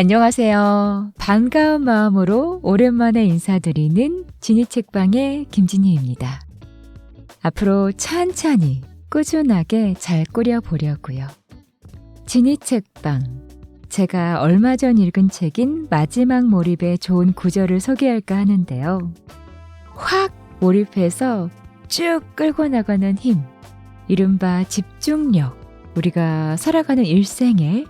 안녕하세요. 반가운 마음으로 오랜만에 인사드리는 지니책방의 김진희입니다. 앞으로 천천히 꾸준하게 잘 꾸려보려고요. 지니책방, 제가 얼마 전 읽은 책인 마지막 몰입의 좋은 구절을 소개할까 하는데요. 확 몰입해서 쭉 끌고 나가는 힘, 이른바 집중력, 우리가 살아가는 일상에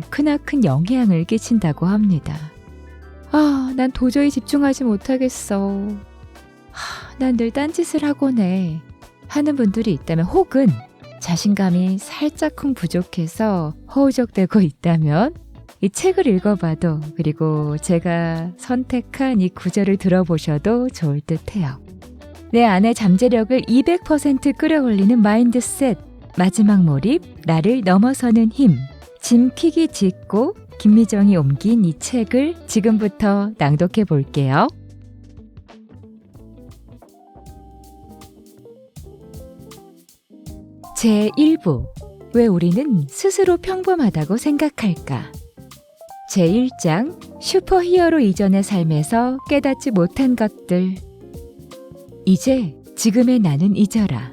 크나큰 영향을 끼친다고 합니다. 난 도저히 집중하지 못하겠어. 난 늘 딴짓을 하곤 해. 하는 분들이 있다면, 혹은 자신감이 살짝쿵 부족해서 허우적대고 있다면 이 책을 읽어봐도, 그리고 제가 선택한 이 구절을 들어보셔도 좋을 듯해요. 내 안의 잠재력을 200% 끌어올리는 마인드셋, 마지막 몰입, 나를 넘어서는 힘, 짐키기 짓고 김미정이 옮긴 이 책을 지금부터 낭독해 볼게요. 제1부, 왜 우리는 스스로 평범하다고 생각할까? 제1장, 슈퍼히어로 이전의 삶에서 깨닫지 못한 것들. 이제 지금의 나는 잊어라.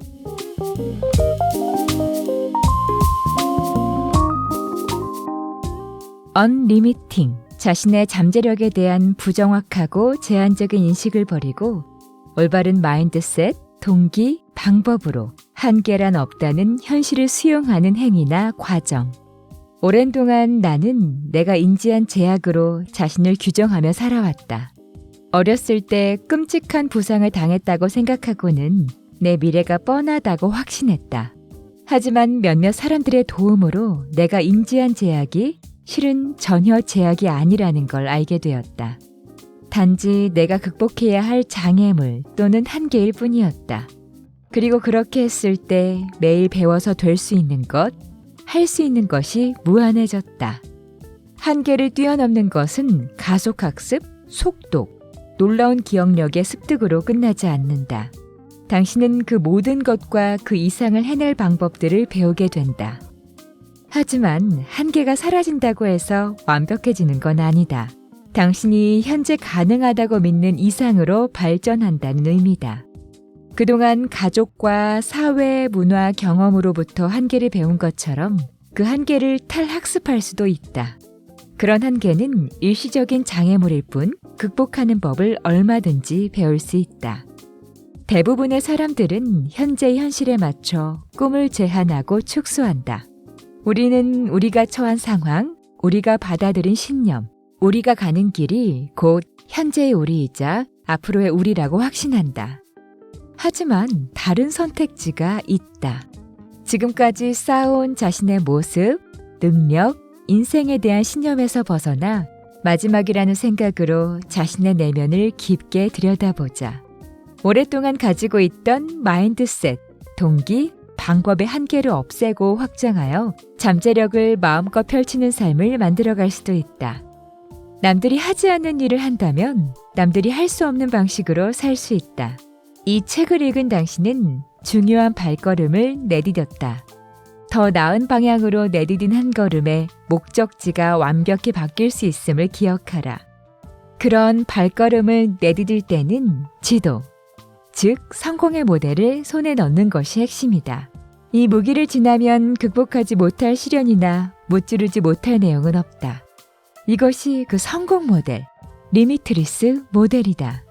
언리미팅, 자신의 잠재력에 대한 부정확하고 제한적인 인식을 버리고 올바른 마인드셋, 동기, 방법으로 한계란 없다는 현실을 수용하는 행위나 과정. 오랜 동안 나는 내가 인지한 제약으로 자신을 규정하며 살아왔다. 어렸을 때 끔찍한 부상을 당했다고 생각하고는 내 미래가 뻔하다고 확신했다. 하지만 몇몇 사람들의 도움으로 내가 인지한 제약이 실은 전혀 제약이 아니라는 걸 알게 되었다. 단지 내가 극복해야 할 장애물 또는 한계일 뿐이었다. 그리고 그렇게 했을 때 매일 배워서 될 수 있는 것, 할 수 있는 것이 무한해졌다. 한계를 뛰어넘는 것은 가속학습, 속독, 놀라운 기억력의 습득으로 끝나지 않는다. 당신은 그 모든 것과 그 이상을 해낼 방법들을 배우게 된다. 하지만 한계가 사라진다고 해서 완벽해지는 건 아니다. 당신이 현재 가능하다고 믿는 이상으로 발전한다는 의미다. 그동안 가족과 사회, 문화, 경험으로부터 한계를 배운 것처럼 그 한계를 탈학습할 수도 있다. 그런 한계는 일시적인 장애물일 뿐 극복하는 법을 얼마든지 배울 수 있다. 대부분의 사람들은 현재의 현실에 맞춰 꿈을 제한하고 축소한다. 우리는 우리가 처한 상황, 우리가 받아들인 신념, 우리가 가는 길이 곧 현재의 우리이자 앞으로의 우리라고 확신한다. 하지만 다른 선택지가 있다. 지금까지 쌓아온 자신의 모습, 능력, 인생에 대한 신념에서 벗어나 마지막이라는 생각으로 자신의 내면을 깊게 들여다보자. 오랫동안 가지고 있던 마인드셋, 동기, 방법의 한계를 없애고 확장하여 잠재력을 마음껏 펼치는 삶을 만들어갈 수도 있다. 남들이 하지 않는 일을 한다면 남들이 할 수 없는 방식으로 살 수 있다. 이 책을 읽은 당신은 중요한 발걸음을 내디뎠다. 더 나은 방향으로 내디딘 한 걸음에 목적지가 완벽히 바뀔 수 있음을 기억하라. 그런 발걸음을 내디딜 때는 지도, 즉 성공의 모델을 손에 넣는 것이 핵심이다. 이 무기를 지나면 극복하지 못할 시련이나 무찌르지 못할 내용은 없다. 이것이 그 성공 모델, 리미트리스 모델이다.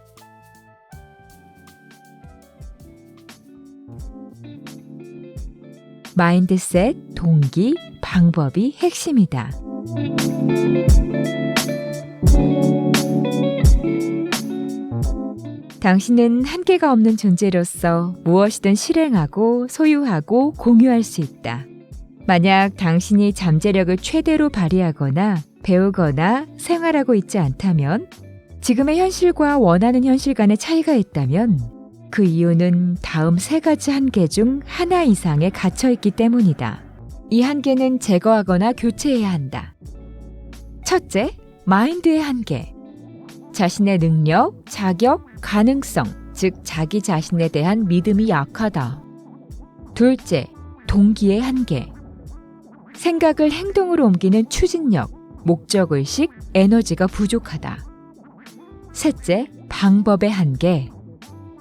마인드셋, 동기, 방법이 핵심이다. 당신은 한계가 없는 존재로서 무엇이든 실행하고 소유하고 공유할 수 있다. 만약 당신이 잠재력을 최대로 발휘하거나 배우거나 생활하고 있지 않다면, 지금의 현실과 원하는 현실 간의 차이가 있다면 그 이유는 다음 3가지 한계 중 하나 이상에 갇혀있기 때문이다. 이 한계는 제거하거나 교체해야 한다. 첫째, 마인드의 한계. 자신의 능력, 자격, 가능성, 즉 자기 자신에 대한 믿음이 약하다. 둘째, 동기의 한계. 생각을 행동으로 옮기는 추진력, 목적의식, 에너지가 부족하다. 셋째, 방법의 한계.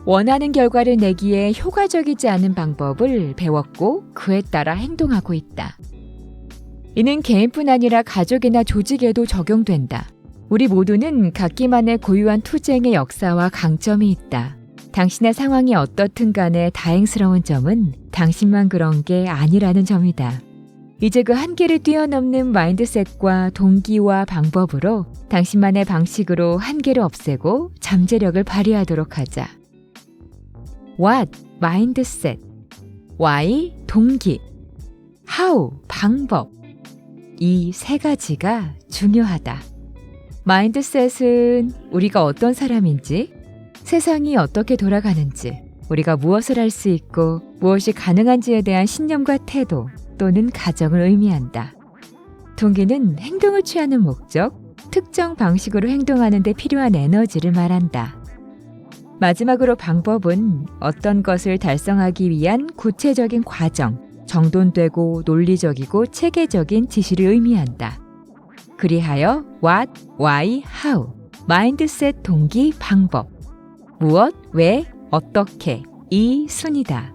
원하는 결과를 내기에 효과적이지 않은 방법을 배웠고 그에 따라 행동하고 있다. 이는 개인뿐 아니라 가족이나 조직에도 적용된다. 우리 모두는 각기만의 고유한 투쟁의 역사와 강점이 있다. 당신의 상황이 어떻든 간에 다행스러운 점은 당신만 그런 게 아니라는 점이다. 이제 그 한계를 뛰어넘는 마인드셋과 동기와 방법으로 당신만의 방식으로 한계를 없애고 잠재력을 발휘하도록 하자. What? 마인드셋. Why? 동기. How? 방법. 이 세 가지가 중요하다. 마인드셋은 우리가 어떤 사람인지, 세상이 어떻게 돌아가는지, 우리가 무엇을 할 수 있고 무엇이 가능한지에 대한 신념과 태도 또는 가정을 의미한다. 동기는 행동을 취하는 목적, 특정 방식으로 행동하는 데 필요한 에너지를 말한다. 마지막으로 방법은 어떤 것을 달성하기 위한 구체적인 과정, 정돈되고 논리적이고 체계적인 지시를 의미한다. 그리하여 what, why, how, 마인드셋, 동기, 방법. 무엇, 왜, 어떻게, 이 순이다.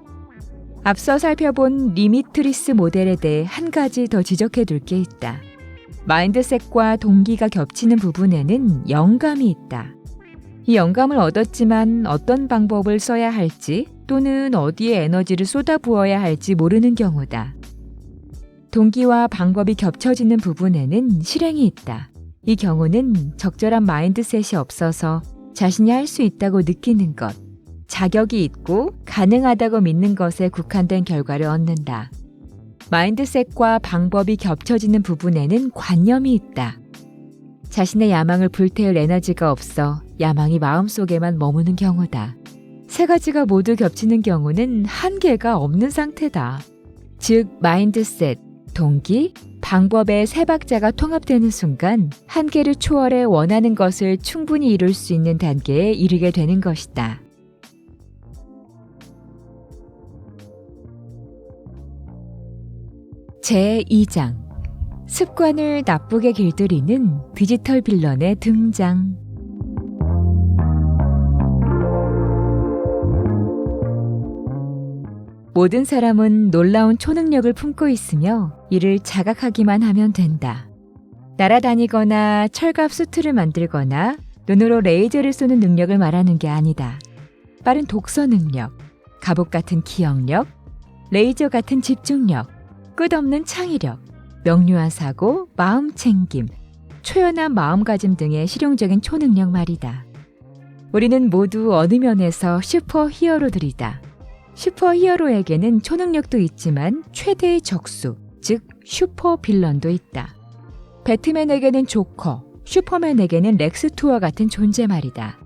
앞서 살펴본 리미트리스 모델에 대해 한 가지 더 지적해 둘 게 있다. 마인드셋과 동기가 겹치는 부분에는 영감이 있다. 이 영감을 얻었지만 어떤 방법을 써야 할지 또는 어디에 에너지를 쏟아부어야 할지 모르는 경우다. 동기와 방법이 겹쳐지는 부분에는 실행이 있다. 이 경우는 적절한 마인드셋이 없어서 자신이 할 수 있다고 느끼는 것, 자격이 있고 가능하다고 믿는 것에 국한된 결과를 얻는다. 마인드셋과 방법이 겹쳐지는 부분에는 관념이 있다. 자신의 야망을 불태울 에너지가 없어 야망이 마음속에만 머무는 경우다. 세 가지가 모두 겹치는 경우는 한계가 없는 상태다. 즉, 마인드셋, 동기, 방법의 세 박자가 통합되는 순간 한계를 초월해 원하는 것을 충분히 이룰 수 있는 단계에 이르게 되는 것이다. 제2장 습관을 나쁘게 길들이는 디지털 빌런의 등장. 모든 사람은 놀라운 초능력을 품고 있으며 이를 자각하기만 하면 된다. 날아다니거나 철갑 수트를 만들거나 눈으로 레이저를 쏘는 능력을 말하는 게 아니다. 빠른 독서 능력, 갑옷 같은 기억력, 레이저 같은 집중력, 끝없는 창의력, 명료한 사고, 마음 챙김, 초연한 마음가짐 등의 실용적인 초능력 말이다. 우리는 모두 어느 면에서 슈퍼 히어로들이다. 슈퍼 히어로에게는 초능력도 있지만 최대의 적수, 즉 슈퍼 빌런도 있다. 배트맨에게는 조커, 슈퍼맨에게는 렉스투어 같은 존재 말이다.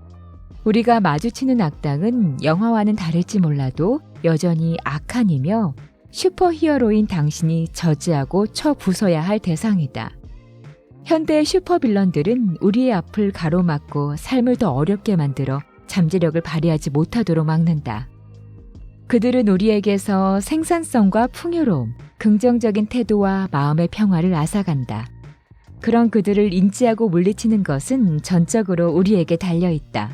우리가 마주치는 악당은 영화와는 다를지 몰라도 여전히 악한이며 슈퍼 히어로인 당신이 저지하고 쳐부숴야 할 대상이다. 현대의 슈퍼 빌런들은 우리의 앞을 가로막고 삶을 더 어렵게 만들어 잠재력을 발휘하지 못하도록 막는다. 그들은 우리에게서 생산성과 풍요로움, 긍정적인 태도와 마음의 평화를 앗아간다. 그런 그들을 인지하고 물리치는 것은 전적으로 우리에게 달려있다.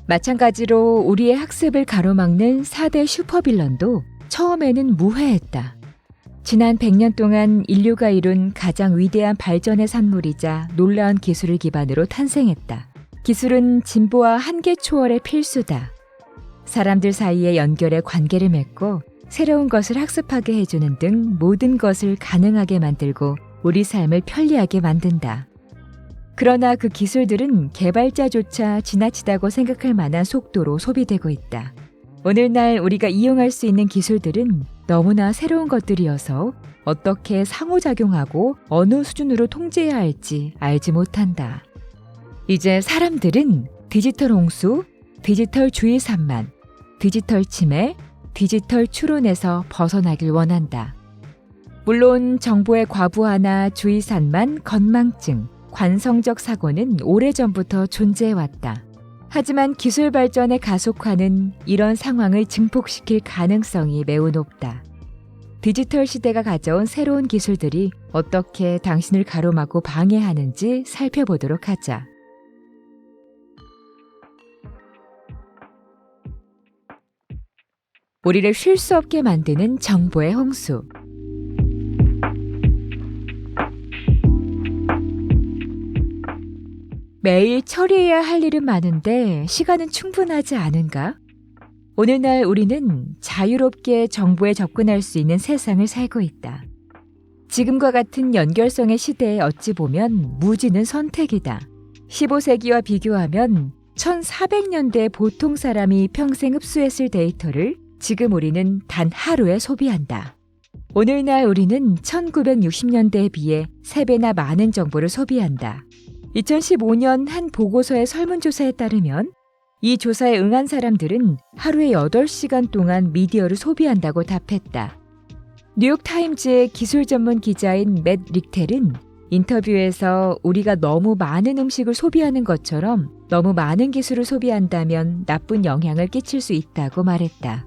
마찬가지로 우리의 학습을 가로막는 4대 슈퍼빌런도 처음에는 무해했다. 지난 100년 동안 인류가 이룬 가장 위대한 발전의 산물이자 놀라운 기술을 기반으로 탄생했다. 기술은 진보와 한계 초월의 필수다. 사람들 사이의 연결에 관계를 맺고 새로운 것을 학습하게 해주는 등 모든 것을 가능하게 만들고 우리 삶을 편리하게 만든다. 그러나 그 기술들은 개발자조차 지나치다고 생각할 만한 속도로 소비되고 있다. 오늘날 우리가 이용할 수 있는 기술들은 너무나 새로운 것들이어서 어떻게 상호작용하고 어느 수준으로 통제해야 할지 알지 못한다. 이제 사람들은 디지털 홍수, 디지털 주의 산만, 디지털 치매, 디지털 추론에서 벗어나길 원한다. 물론 정보의 과부하나 주의 산만, 건망증, 관성적 사고는 오래전부터 존재해왔다. 하지만 기술 발전의 가속화는 이런 상황을 증폭시킬 가능성이 매우 높다. 디지털 시대가 가져온 새로운 기술들이 어떻게 당신을 가로막고 방해하는지 살펴보도록 하자. 우리를 쉴 수 없게 만드는 정보의 홍수. 매일 처리해야 할 일은 많은데 시간은 충분하지 않은가? 오늘날 우리는 자유롭게 정보에 접근할 수 있는 세상을 살고 있다. 지금과 같은 연결성의 시대에 어찌 보면 무지는 선택이다. 15세기와 비교하면 1400년대 보통 사람이 평생 흡수했을 데이터를 지금 우리는 단 하루에 소비한다. 오늘날 우리는 1960년대에 비해 3배나 많은 정보를 소비한다. 2015년 한 보고서의 설문조사에 따르면 이 조사에 응한 사람들은 하루에 8시간 동안 미디어를 소비한다고 답했다. 뉴욕타임즈의 기술 전문 기자인 맷 릭텔은 인터뷰에서 우리가 너무 많은 음식을 소비하는 것처럼 너무 많은 기술을 소비한다면 나쁜 영향을 끼칠 수 있다고 말했다.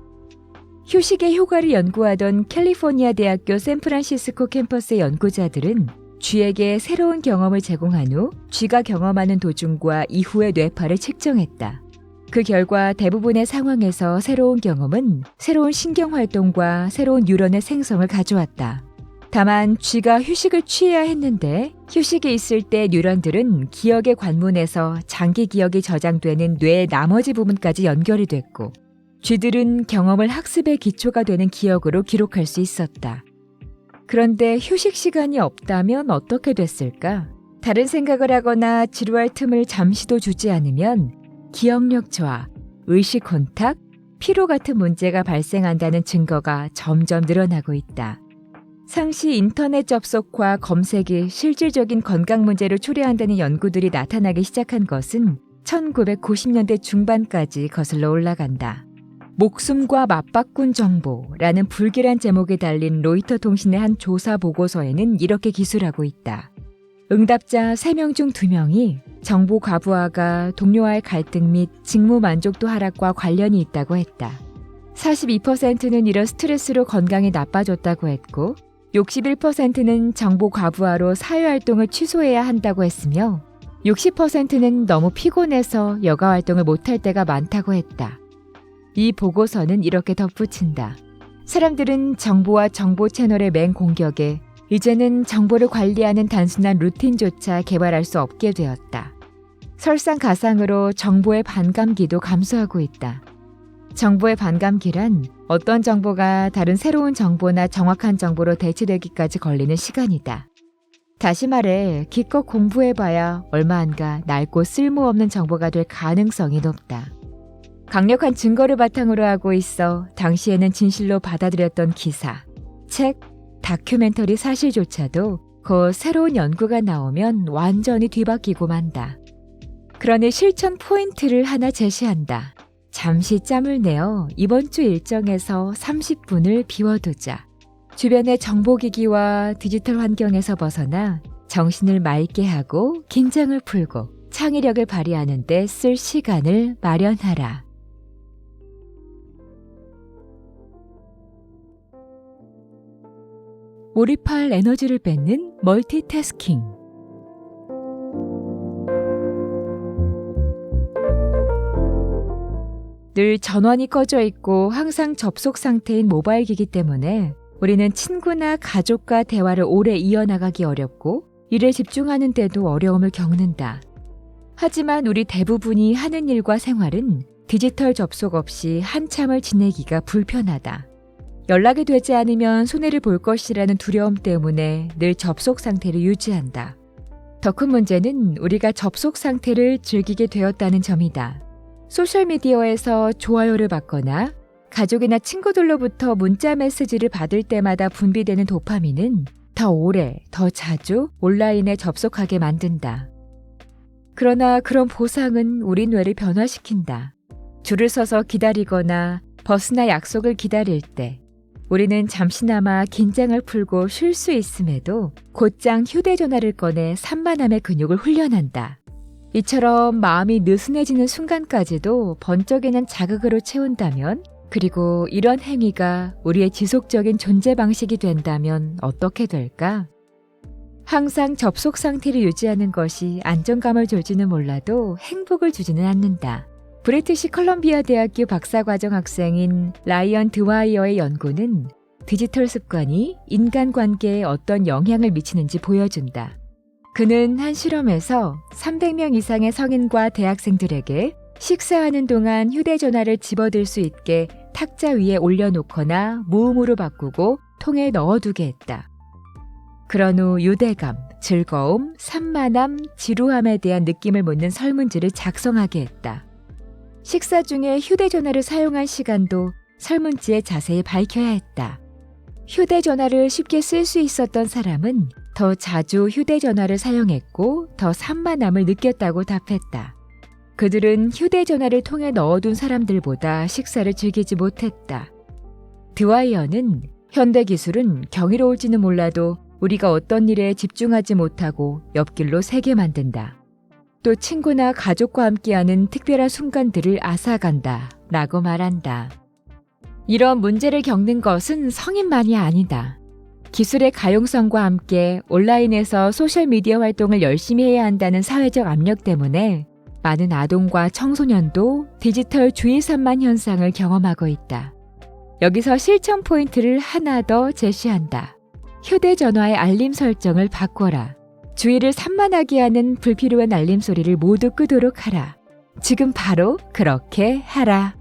휴식의 효과를 연구하던 캘리포니아 대학교 샌프란시스코 캠퍼스의 연구자들은 쥐에게 새로운 경험을 제공한 후 쥐가 경험하는 도중과 이후의 뇌파를 측정했다. 그 결과 대부분의 상황에서 새로운 경험은 새로운 신경활동과 새로운 뉴런의 생성을 가져왔다. 다만 쥐가 휴식을 취해야 했는데 휴식이 있을 때 뉴런들은 기억의 관문에서 장기 기억이 저장되는 뇌의 나머지 부분까지 연결이 됐고 쥐들은 경험을 학습의 기초가 되는 기억으로 기록할 수 있었다. 그런데 휴식 시간이 없다면 어떻게 됐을까? 다른 생각을 하거나 지루할 틈을 잠시도 주지 않으면 기억력 저하, 의식 혼탁, 피로 같은 문제가 발생한다는 증거가 점점 늘어나고 있다. 상시 인터넷 접속과 검색이 실질적인 건강 문제를 초래한다는 연구들이 나타나기 시작한 것은 1990년대 중반까지 거슬러 올라간다. 목숨과 맞바꾼 정보라는 불길한 제목이 달린 로이터 통신의 한 조사 보고서에는 이렇게 기술하고 있다. 응답자 3명 중 2명이 정보 과부하가 동료와의 갈등 및 직무 만족도 하락과 관련이 있다고 했다. 42%는 이런 스트레스로 건강이 나빠졌다고 했고 61%는 정보 과부하로 사회활동을 취소해야 한다고 했으며 60%는 너무 피곤해서 여가활동을 못할 때가 많다고 했다. 이 보고서는 이렇게 덧붙인다. 사람들은 정보와 정보 채널의 맹공격에 이제는 정보를 관리하는 단순한 루틴조차 개발할 수 없게 되었다. 설상가상으로 정보의 반감기도 감소하고 있다. 정보의 반감기란 어떤 정보가 다른 새로운 정보나 정확한 정보로 대체되기까지 걸리는 시간이다. 다시 말해 기껏 공부해봐야 얼마 안 가 낡고 쓸모없는 정보가 될 가능성이 높다. 강력한 증거를 바탕으로 하고 있어 당시에는 진실로 받아들였던 기사, 책, 다큐멘터리 사실조차도 곧 새로운 연구가 나오면 완전히 뒤바뀌고 만다. 그러니 실천 포인트를 하나 제시한다. 잠시 짬을 내어 이번 주 일정에서 30분을 비워두자. 주변의 정보기기와 디지털 환경에서 벗어나 정신을 맑게 하고 긴장을 풀고 창의력을 발휘하는 데 쓸 시간을 마련하라. 몰입할 에너지를 뺏는 멀티태스킹. 늘 전원이 꺼져 있고 항상 접속 상태인 모바일 기기 때문에 우리는 친구나 가족과 대화를 오래 이어나가기 어렵고 일에 집중하는데도 어려움을 겪는다. 하지만 우리 대부분이 하는 일과 생활은 디지털 접속 없이 한참을 지내기가 불편하다. 연락이 되지 않으면 손해를 볼 것이라는 두려움 때문에 늘 접속 상태를 유지한다. 더 큰 문제는 우리가 접속 상태를 즐기게 되었다는 점이다. 소셜미디어에서 좋아요를 받거나 가족이나 친구들로부터 문자 메시지를 받을 때마다 분비되는 도파민은 더 오래, 더 자주 온라인에 접속하게 만든다. 그러나 그런 보상은 우리 뇌를 변화시킨다. 줄을 서서 기다리거나 버스나 약속을 기다릴 때 우리는 잠시나마 긴장을 풀고 쉴 수 있음에도 곧장 휴대전화를 꺼내 산만함의 근육을 훈련한다. 이처럼 마음이 느슨해지는 순간까지도 번쩍이는 자극으로 채운다면 그리고 이런 행위가 우리의 지속적인 존재 방식이 된다면 어떻게 될까? 항상 접속 상태를 유지하는 것이 안정감을 줄지는 몰라도 행복을 주지는 않는다. 브리티시 컬럼비아 대학교 박사과정 학생인 라이언 드와이어의 연구는 디지털 습관이 인간관계에 어떤 영향을 미치는지 보여준다. 그는 한 실험에서 300명 이상의 성인과 대학생들에게 식사하는 동안 휴대전화를 집어들 수 있게 탁자 위에 올려놓거나 무음으로 바꾸고 통에 넣어두게 했다. 그런 후 유대감, 즐거움, 산만함, 지루함에 대한 느낌을 묻는 설문지를 작성하게 했다. 식사 중에 휴대전화를 사용한 시간도 설문지에 자세히 밝혀야 했다. 휴대전화를 쉽게 쓸 수 있었던 사람은 더 자주 휴대전화를 사용했고 더 산만함을 느꼈다고 답했다. 그들은 휴대전화를 통에 넣어둔 사람들보다 식사를 즐기지 못했다. 드와이어는 현대 기술은 경이로울지는 몰라도 우리가 어떤 일에 집중하지 못하고 옆길로 새게 만든다. 또 친구나 가족과 함께하는 특별한 순간들을 앗아간다 라고 말한다. 이런 문제를 겪는 것은 성인만이 아니다. 기술의 가용성과 함께 온라인에서 소셜미디어 활동을 열심히 해야 한다는 사회적 압력 때문에 많은 아동과 청소년도 디지털 주의산만 현상을 경험하고 있다. 여기서 실천 포인트를 하나 더 제시한다. 휴대전화의 알림 설정을 바꿔라. 주의를 산만하게 하는 불필요한 알림 소리를 모두 끄도록 하라. 지금 바로 그렇게 하라.